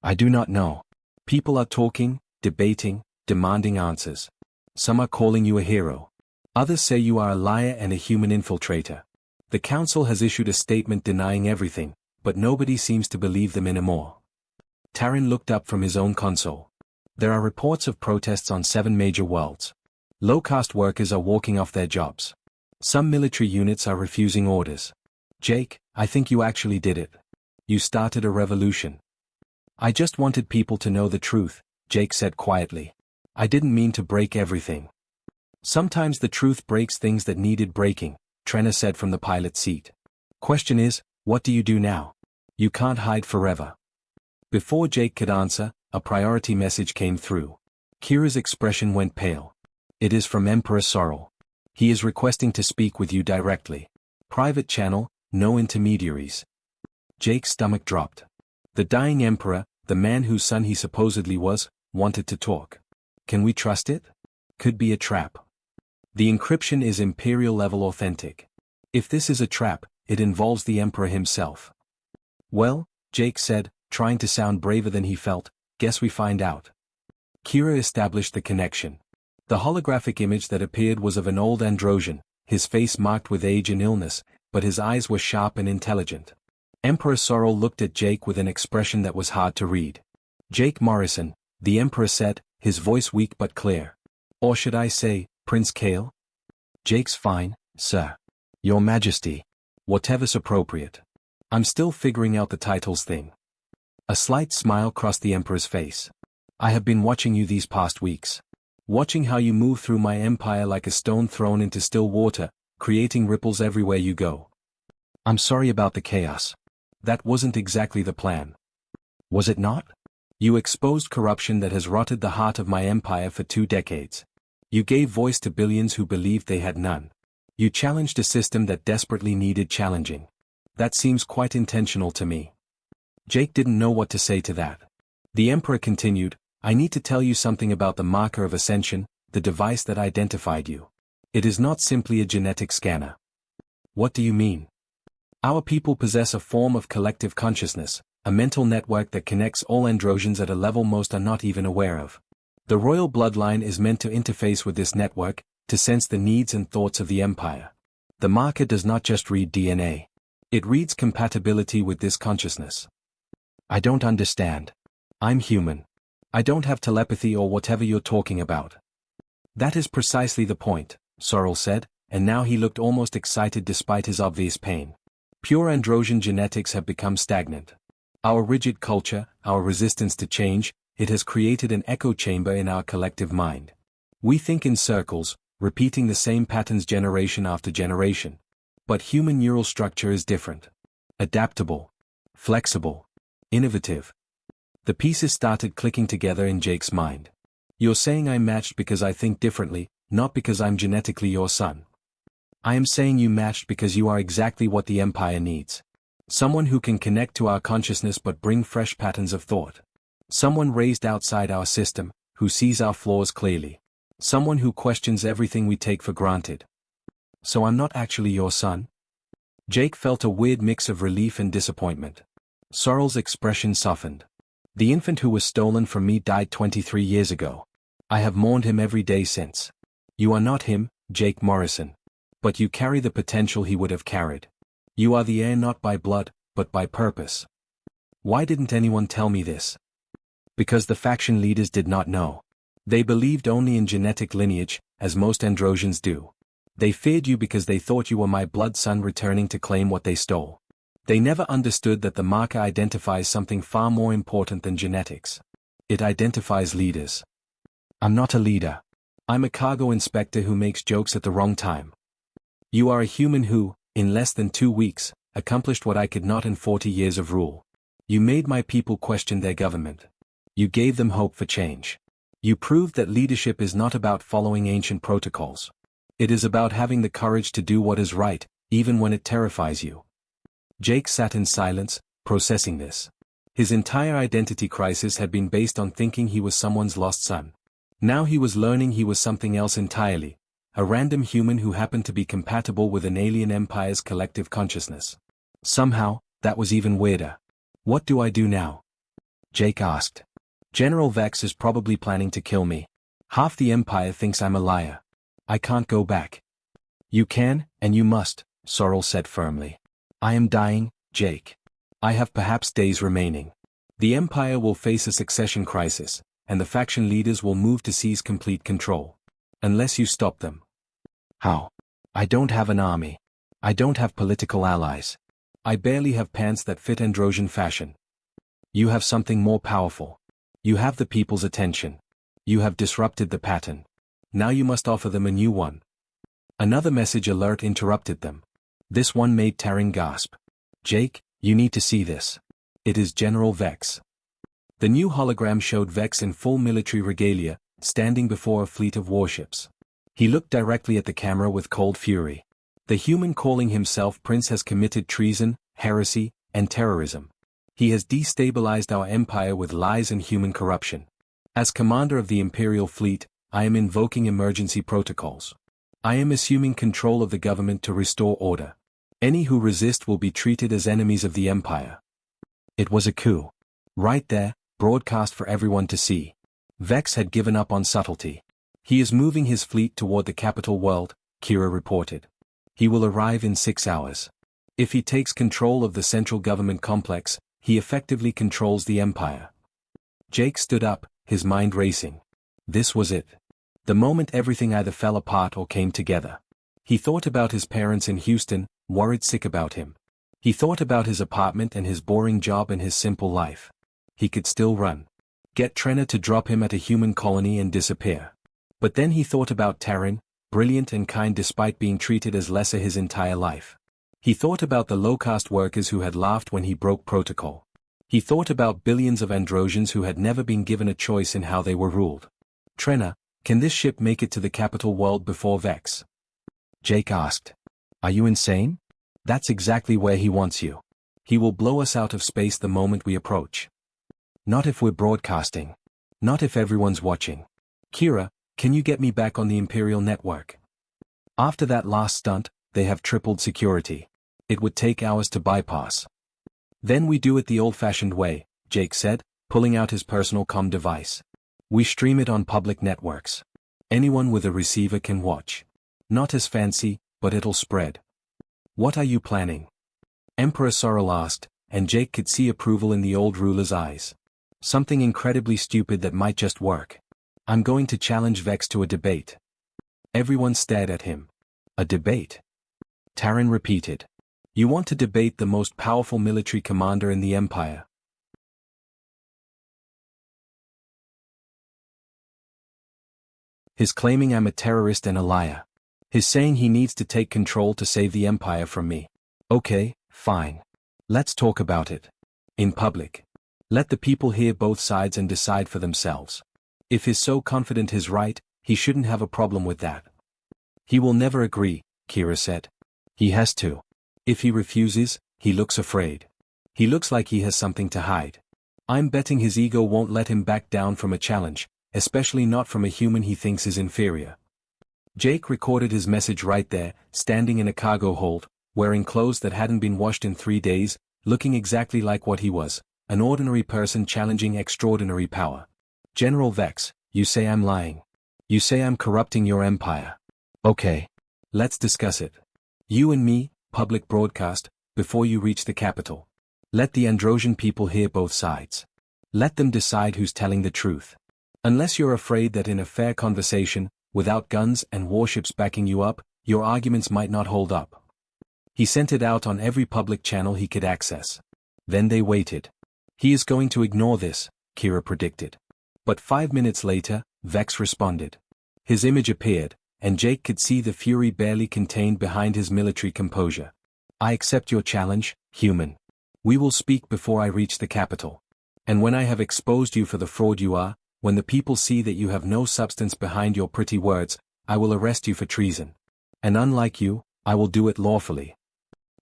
I do not know. People are talking, debating, demanding answers. Some are calling you a hero. Others say you are a liar and a human infiltrator. The Council has issued a statement denying everything, but nobody seems to believe them anymore. Taran looked up from his own console. There are reports of protests on 7 major worlds. Low-caste workers are walking off their jobs. Some military units are refusing orders. Jake, I think you actually did it. You started a revolution. I just wanted people to know the truth, Jake said quietly. I didn't mean to break everything. Sometimes the truth breaks things that needed breaking, Trenna said from the pilot seat. Question is, what do you do now? You can't hide forever. Before Jake could answer, a priority message came through. Kira's expression went pale. It is from Emperor Sorrel. He is requesting to speak with you directly. Private channel, no intermediaries. Jake's stomach dropped. The dying emperor, the man whose son he supposedly was, wanted to talk. Can we trust it? Could be a trap. The encryption is Imperial level authentic. If this is a trap, it involves the Emperor himself. Well, Jake said, trying to sound braver than he felt, guess we find out. Kira established the connection. The holographic image that appeared was of an old Androsian, his face marked with age and illness, but his eyes were sharp and intelligent. Emperor Sorrel looked at Jake with an expression that was hard to read. Jake Morrison, the Emperor said, his voice weak but clear. Or should I say, Prince Kale? Jake's fine, sir. Your Majesty. Whatever's appropriate. I'm still figuring out the titles thing. A slight smile crossed the Emperor's face. I have been watching you these past weeks. Watching how you move through my empire like a stone thrown into still water, creating ripples everywhere you go. I'm sorry about the chaos. That wasn't exactly the plan. Was it not? You exposed corruption that has rotted the heart of my empire for 2 decades. You gave voice to billions who believed they had none. You challenged a system that desperately needed challenging. That seems quite intentional to me. Jake didn't know what to say to that. The Emperor continued, I need to tell you something about the marker of ascension, the device that identified you. It is not simply a genetic scanner. What do you mean? Our people possess a form of collective consciousness, a mental network that connects all Androsians at a level most are not even aware of. The royal bloodline is meant to interface with this network, to sense the needs and thoughts of the Empire. The marker does not just read DNA. It reads compatibility with this consciousness. I don't understand. I'm human. I don't have telepathy or whatever you're talking about. That is precisely the point, Sorrel said, and now he looked almost excited despite his obvious pain. Pure Androsian genetics have become stagnant. Our rigid culture, our resistance to change, it has created an echo chamber in our collective mind. We think in circles, repeating the same patterns generation after generation. But human neural structure is different. Adaptable. Flexible. Innovative. The pieces started clicking together in Jake's mind. You're saying I'm matched because I think differently, not because I'm genetically your son. I am saying you matched because you are exactly what the Empire needs. Someone who can connect to our consciousness but bring fresh patterns of thought. Someone raised outside our system, who sees our flaws clearly. Someone who questions everything we take for granted. So I'm not actually your son? Jake felt a weird mix of relief and disappointment. Sorrel's expression softened. The infant who was stolen from me died 23 years ago. I have mourned him every day since. You are not him, Jake Morrison. But you carry the potential he would have carried. You are the heir not by blood, but by purpose. Why didn't anyone tell me this? Because the faction leaders did not know. They believed only in genetic lineage, as most Androsians do. They feared you because they thought you were my blood son returning to claim what they stole. They never understood that the marker identifies something far more important than genetics. It identifies leaders. I'm not a leader. I'm a cargo inspector who makes jokes at the wrong time. You are a human who, in less than 2 weeks, accomplished what I could not in 40 years of rule. You made my people question their government. You gave them hope for change. You proved that leadership is not about following ancient protocols. It is about having the courage to do what is right, even when it terrifies you. Jake sat in silence, processing this. His entire identity crisis had been based on thinking he was someone's lost son. Now he was learning he was something else entirely, a random human who happened to be compatible with an alien empire's collective consciousness. Somehow, that was even weirder. What do I do now? Jake asked. General Vex is probably planning to kill me. Half the empire thinks I'm a liar. I can't go back. You can, and you must, Sorrel said firmly. I am dying, Jake. I have perhaps days remaining. The empire will face a succession crisis, and the faction leaders will move to seize complete control. Unless you stop them. How? I don't have an army. I don't have political allies. I barely have pants that fit Androsian fashion. You have something more powerful. You have the people's attention. You have disrupted the pattern. Now you must offer them a new one. Another message alert interrupted them. This one made Taryn gasp. Jake, you need to see this. It is General Vex. The new hologram showed Vex in full military regalia, standing before a fleet of warships. He looked directly at the camera with cold fury. The human calling himself Prince has committed treason, heresy, and terrorism. He has destabilized our empire with lies and human corruption. As commander of the Imperial fleet, I am invoking emergency protocols. I am assuming control of the government to restore order. Any who resist will be treated as enemies of the empire. It was a coup. Right there, broadcast for everyone to see. Vex had given up on subtlety. He is moving his fleet toward the capital world, Kira reported. He will arrive in 6 hours. If he takes control of the central government complex, he effectively controls the empire. Jake stood up, his mind racing. This was it. The moment everything either fell apart or came together. He thought about his parents in Houston, worried sick about him. He thought about his apartment and his boring job and his simple life. He could still run. Get Trenna to drop him at a human colony and disappear. But then he thought about Taryn, brilliant and kind despite being treated as lesser his entire life. He thought about the low-caste workers who had laughed when he broke protocol. He thought about billions of Androsians who had never been given a choice in how they were ruled. Trenna, can this ship make it to the capital world before Vex? Jake asked. Are you insane? That's exactly where he wants you. He will blow us out of space the moment we approach. Not if we're broadcasting. Not if everyone's watching. Kira, can you get me back on the Imperial network? After that last stunt, they have tripled security. It would take hours to bypass. Then we do it the old-fashioned way, Jake said, pulling out his personal comm device. We stream it on public networks. Anyone with a receiver can watch. Not as fancy, but it'll spread. What are you planning? Emperor Sorrel asked, and Jake could see approval in the old ruler's eyes. Something incredibly stupid that might just work. I'm going to challenge Vex to a debate. Everyone stared at him. A debate? Taryn repeated. You want to debate the most powerful military commander in the empire? His claiming I'm a terrorist and a liar. His saying he needs to take control to save the empire from me. Okay, fine. Let's talk about it. In public. Let the people hear both sides and decide for themselves. If he's so confident he's right, he shouldn't have a problem with that. He will never agree, Kira said. He has to. If he refuses, he looks afraid. He looks like he has something to hide. I'm betting his ego won't let him back down from a challenge, especially not from a human he thinks is inferior. Jake recorded his message right there, standing in a cargo hold, wearing clothes that hadn't been washed in 3 days, looking exactly like what he was, an ordinary person challenging extraordinary power. General Vex, you say I'm lying. You say I'm corrupting your empire. Okay. Let's discuss it. You and me, public broadcast, before you reach the capital. Let the Androsian people hear both sides. Let them decide who's telling the truth. Unless you're afraid that in a fair conversation, without guns and warships backing you up, your arguments might not hold up. He sent it out on every public channel he could access. Then they waited. He is going to ignore this, Kira predicted. But 5 minutes later, Vex responded. His image appeared, and Jake could see the fury barely contained behind his military composure. I accept your challenge, human. We will speak before I reach the capital. And when I have exposed you for the fraud you are, when the people see that you have no substance behind your pretty words, I will arrest you for treason. And unlike you, I will do it lawfully.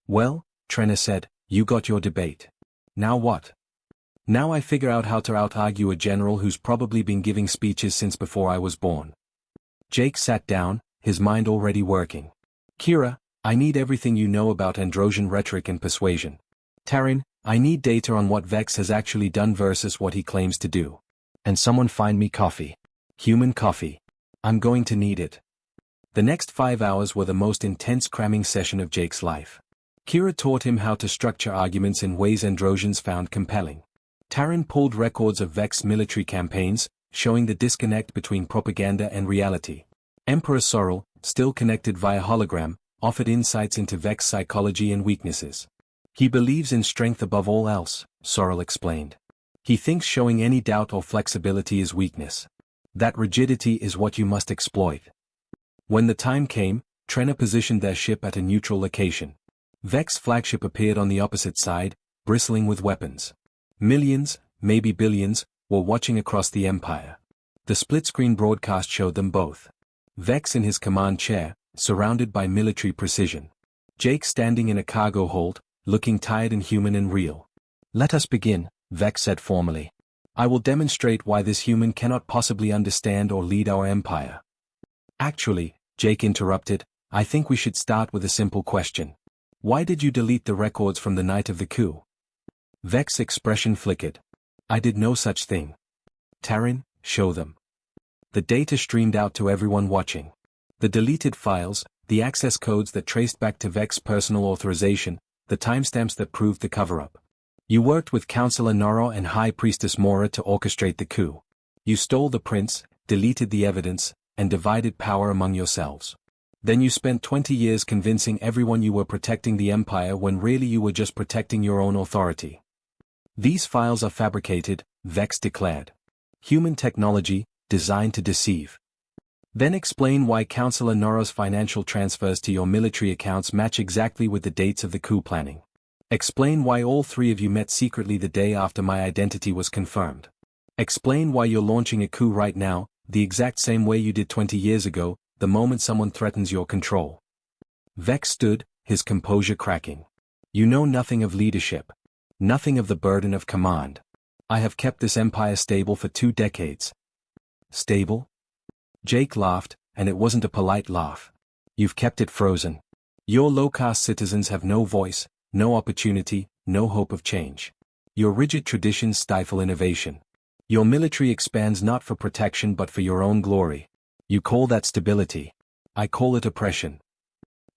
Well, Trenna said, you got your debate. Now what? Now I figure out how to out-argue a general who's probably been giving speeches since before I was born. Jake sat down, his mind already working. Kira, I need everything you know about Androsian rhetoric and persuasion. Taryn, I need data on what Vex has actually done versus what he claims to do. And someone find me coffee. Human coffee. I'm going to need it. The next 5 hours were the most intense cramming session of Jake's life. Kira taught him how to structure arguments in ways Androsians found compelling. Taryn pulled records of Vex's military campaigns, showing the disconnect between propaganda and reality. Emperor Sorrel, still connected via hologram, offered insights into Vex's psychology and weaknesses. He believes in strength above all else, Sorrel explained. He thinks showing any doubt or flexibility is weakness. That rigidity is what you must exploit. When the time came, Trenna positioned their ship at a neutral location. Vex's flagship appeared on the opposite side, bristling with weapons. Millions, maybe billions, were watching across the Empire. The split-screen broadcast showed them both. Vex in his command chair, surrounded by military precision. Jake standing in a cargo hold, looking tired and human and real. Let us begin, Vex said formally. I will demonstrate why this human cannot possibly understand or lead our empire. Actually, Jake interrupted, I think we should start with a simple question. Why did you delete the records from the night of the coup? Vex's expression flickered. I did no such thing. Taryn, show them. The data streamed out to everyone watching. The deleted files, the access codes that traced back to Vex's personal authorization, the timestamps that proved the cover-up. You worked with Counselor Noro and High Priestess Mora to orchestrate the coup. You stole the prince, deleted the evidence, and divided power among yourselves. Then you spent 20 years convincing everyone you were protecting the Empire when really you were just protecting your own authority. These files are fabricated, Vex declared. Human technology, designed to deceive. Then explain why Counselor Noro's financial transfers to your military accounts match exactly with the dates of the coup planning. Explain why all 3 of you met secretly the day after my identity was confirmed. Explain why you're launching a coup right now, the exact same way you did 20 years ago, the moment someone threatens your control. Vex stood, his composure cracking. You know nothing of leadership. Nothing of the burden of command. I have kept this empire stable for 2 decades. Stable? Jake laughed, and it wasn't a polite laugh. You've kept it frozen. Your low-caste citizens have no voice, no opportunity, no hope of change. Your rigid traditions stifle innovation. Your military expands not for protection but for your own glory. You call that stability. I call it oppression.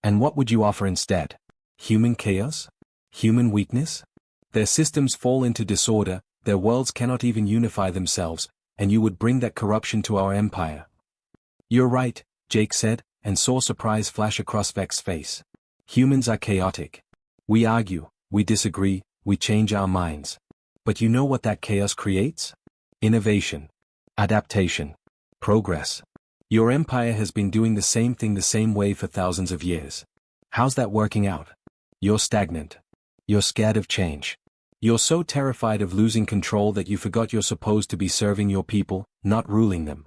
And what would you offer instead? Human chaos? Human weakness? Their systems fall into disorder, their worlds cannot even unify themselves, and you would bring that corruption to our empire. You're right, Jake said, and saw surprise flash across Vex's face. Humans are chaotic. We argue, we disagree, we change our minds. But you know what that chaos creates? Innovation. Adaptation. Progress. Your empire has been doing the same thing the same way for thousands of years. How's that working out? You're stagnant. You're scared of change. You're so terrified of losing control that you forgot you're supposed to be serving your people, not ruling them.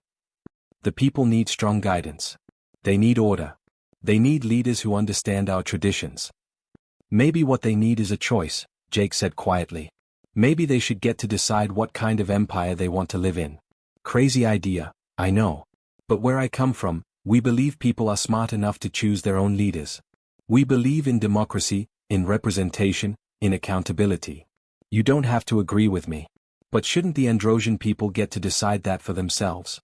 The people need strong guidance. They need order. They need leaders who understand our traditions. Maybe what they need is a choice, Jake said quietly. Maybe they should get to decide what kind of empire they want to live in. Crazy idea, I know. But where I come from, we believe people are smart enough to choose their own leaders. We believe in democracy, in representation, in accountability. You don't have to agree with me. But shouldn't the Androsian people get to decide that for themselves?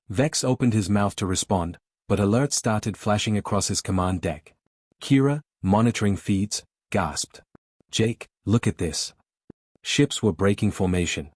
Vex opened his mouth to respond, but alerts started flashing across his command deck. Kira, monitoring feeds, gasped. Jake, look at this. Ships were breaking formation.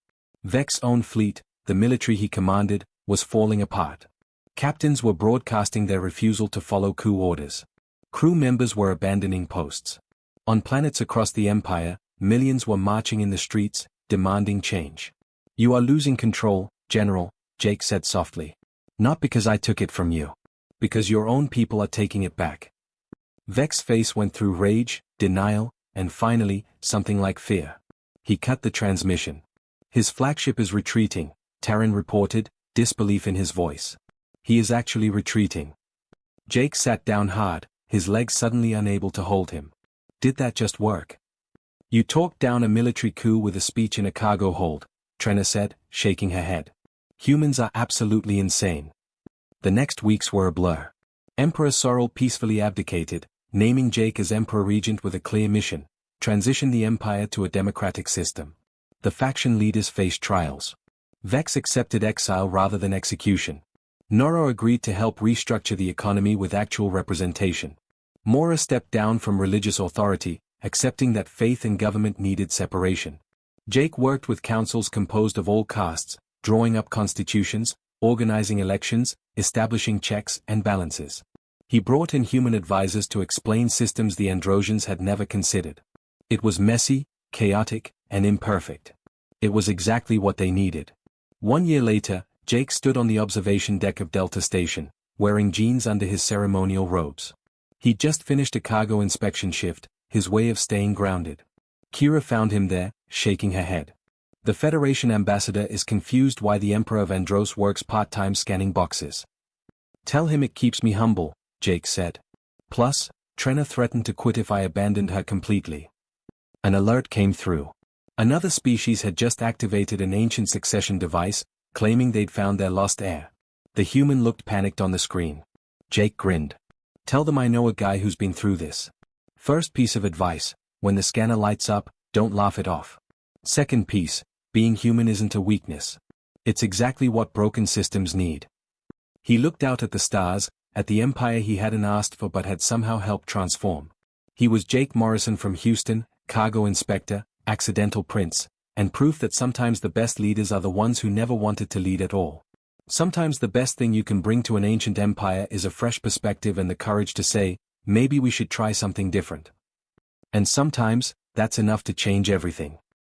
Vex's own fleet, the military he commanded, was falling apart. Captains were broadcasting their refusal to follow coup orders. Crew members were abandoning posts. On planets across the Empire, millions were marching in the streets, demanding change. You are losing control, General, Jake said softly. Not because I took it from you. Because your own people are taking it back. Vex's face went through rage, denial, and finally, something like fear. He cut the transmission. His flagship is retreating, Terran reported, disbelief in his voice. He is actually retreating. Jake sat down hard, his legs suddenly unable to hold him. Did that just work? You talked down a military coup with a speech in a cargo hold, Trenna said, shaking her head. Humans are absolutely insane. The next weeks were a blur. Emperor Sorrel peacefully abdicated, naming Jake as Emperor Regent with a clear mission: transition the Empire to a democratic system. The faction leaders faced trials. Vex accepted exile rather than execution. Noro agreed to help restructure the economy with actual representation. Mora stepped down from religious authority, accepting that faith and government needed separation. Jake worked with councils composed of all castes, drawing up constitutions, organizing elections, establishing checks and balances. He brought in human advisors to explain systems the Androsians had never considered. It was messy, chaotic, and imperfect. It was exactly what they needed. 1 year later, Jake stood on the observation deck of Delta Station, wearing jeans under his ceremonial robes. He'd just finished a cargo inspection shift, his way of staying grounded. Kira found him there, shaking her head. The Federation ambassador is confused why the Emperor of Andros works part-time scanning boxes. Tell him it keeps me humble, Jake said. Plus, Trenna threatened to quit if I abandoned her completely. An alert came through. Another species had just activated an ancient succession device, claiming they'd found their lost heir. The human looked panicked on the screen. Jake grinned. Tell them I know a guy who's been through this. First piece of advice: when the scanner lights up, don't laugh it off. Second piece: being human isn't a weakness. It's exactly what broken systems need. He looked out at the stars, at the empire he hadn't asked for but had somehow helped transform. He was Jake Morrison from Houston, cargo inspector, accidental prince, and proof that sometimes the best leaders are the ones who never wanted to lead at all. Sometimes the best thing you can bring to an ancient empire is a fresh perspective and the courage to say, maybe we should try something different. And sometimes, that's enough to change everything.